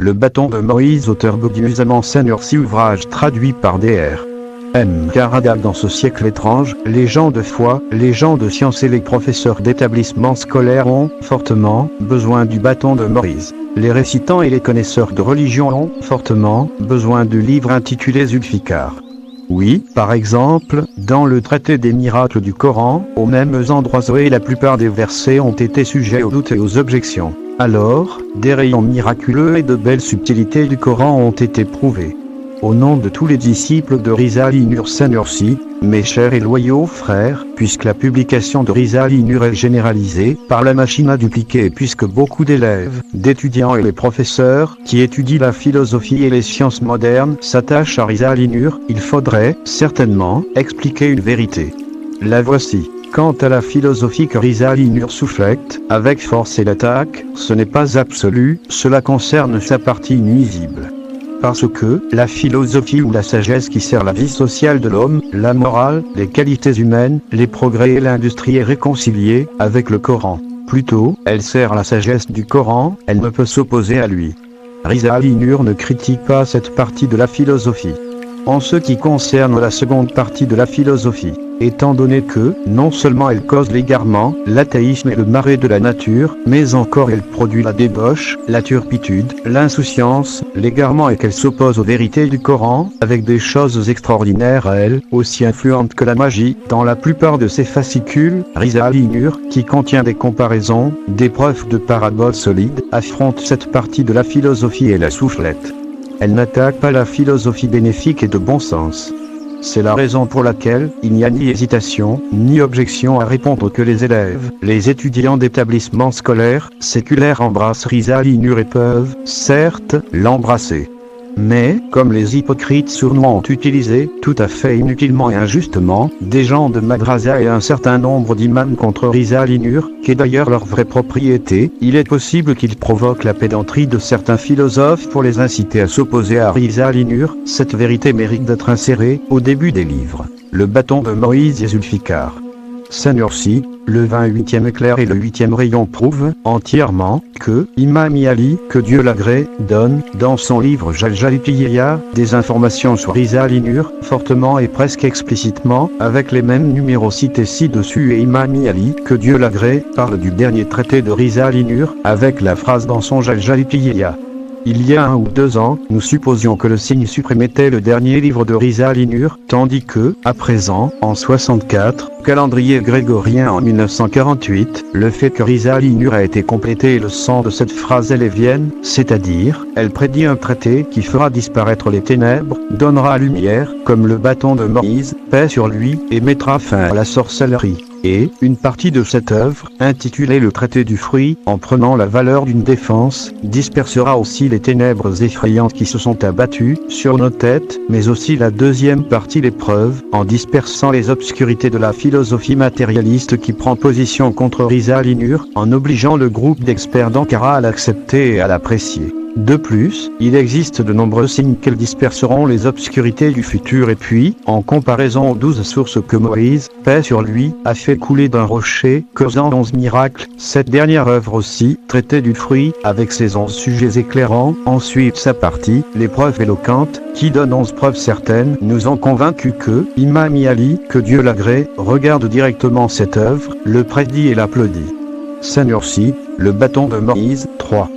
Le bâton de Moïse, auteur bouddhisme Senursi, ouvrage traduit par Dr. M. Karadab. Dans ce siècle étrange, les gens de foi, les gens de science et les professeurs d'établissements scolaires ont fortement besoin du bâton de Moïse. Les récitants et les connaisseurs de religion ont fortement besoin du livre intitulé Zulfikar. Oui, par exemple, dans le traité des miracles du Coran, aux mêmes endroits où la plupart des versets ont été sujets aux doutes et aux objections. Alors, des rayons miraculeux et de belles subtilités du Coran ont été prouvés. Au nom de tous les disciples de Rizal-i Nur Senursi, mes chers et loyaux frères, puisque la publication de Rizal-i Nur est généralisée par la machine à dupliquer et puisque beaucoup d'élèves, d'étudiants et les professeurs qui étudient la philosophie et les sciences modernes s'attachent à Rizal-i Nur, il faudrait certainement expliquer une vérité. La voici. Quant à la philosophie que Rizal-i Nur soufflette, avec force et l'attaque, ce n'est pas absolu, cela concerne sa partie nuisible. Parce que, la philosophie ou la sagesse qui sert la vie sociale de l'homme, la morale, les qualités humaines, les progrès et l'industrie est réconciliée avec le Coran. Plutôt, elle sert la sagesse du Coran, elle ne peut s'opposer à lui. Rizal-i Nur ne critique pas cette partie de la philosophie. En ce qui concerne la seconde partie de la philosophie, étant donné que, non seulement elle cause l'égarement, l'athéisme et le marais de la nature, mais encore elle produit la débauche, la turpitude, l'insouciance, l'égarement et qu'elle s'oppose aux vérités du Coran, avec des choses extraordinaires à elle, aussi influentes que la magie, dans la plupart de ses fascicules, Rizal-i Nur, qui contient des comparaisons, des preuves de paraboles solides, affronte cette partie de la philosophie et la soufflette. Elle n'attaque pas la philosophie bénéfique et de bon sens. C'est la raison pour laquelle il n'y a ni hésitation, ni objection à répondre que les élèves, les étudiants d'établissements scolaires, séculaires embrassent Rizal-i Nur et peuvent, certes, l'embrasser. Mais, comme les hypocrites sournois ont utilisé, tout à fait inutilement et injustement, des gens de madrasa et un certain nombre d'imams contre Rizal-i Nur, qui est d'ailleurs leur vraie propriété, il est possible qu'ils provoquent la pédanterie de certains philosophes pour les inciter à s'opposer à Rizal-i Nur. Cette vérité mérite d'être insérée au début des livres. Le bâton de Moïse et Zulfikar. Senursi, le 28e éclair et le 8e rayon prouvent entièrement que Imam Ali, que Dieu l'agrée, donne, dans son livre Jaljalipiyya, des informations sur Rizal-i Nur, fortement et presque explicitement, avec les mêmes numéros cités ci-dessus, et Imam Ali, que Dieu l'agrée, parle du dernier traité de Rizal-i Nur, avec la phrase dans son Jaljalipiyya. Il y a 1 ou 2 ans, nous supposions que le signe suprême était le dernier livre de Rizal-i Nur, tandis que, à présent, en 64, calendrier grégorien en 1948, le fait que Rizal-i Nur a été complété est le sens de cette phrase élévienne, c'est-à-dire, elle prédit un traité qui fera disparaître les ténèbres, donnera la lumière, comme le bâton de Moïse, paix sur lui, et mettra fin à la sorcellerie. Et, une partie de cette œuvre, intitulée le traité du fruit, en prenant la valeur d'une défense, dispersera aussi les ténèbres effrayantes qui se sont abattues sur nos têtes, mais aussi la deuxième partie l'épreuve, en dispersant les obscurités de la philosophie matérialiste qui prend position contre Rizal-i Nur, en obligeant le groupe d'experts d'Ankara à l'accepter et à l'apprécier. De plus, il existe de nombreux signes qu'elles disperseront les obscurités du futur et puis, en comparaison aux 12 sources que Moïse, paix sur lui, a fait couler d'un rocher, causant 11 miracles, cette dernière œuvre aussi, traité du fruit, avec ses 11 sujets éclairants, ensuite sa partie, les preuves éloquentes, qui donne 11 preuves certaines, nous ont convaincus que, Imam Ali, que Dieu l'agrée, regarde directement cette œuvre, le prédit et l'applaudit. Senursi, le bâton de Moïse, 3.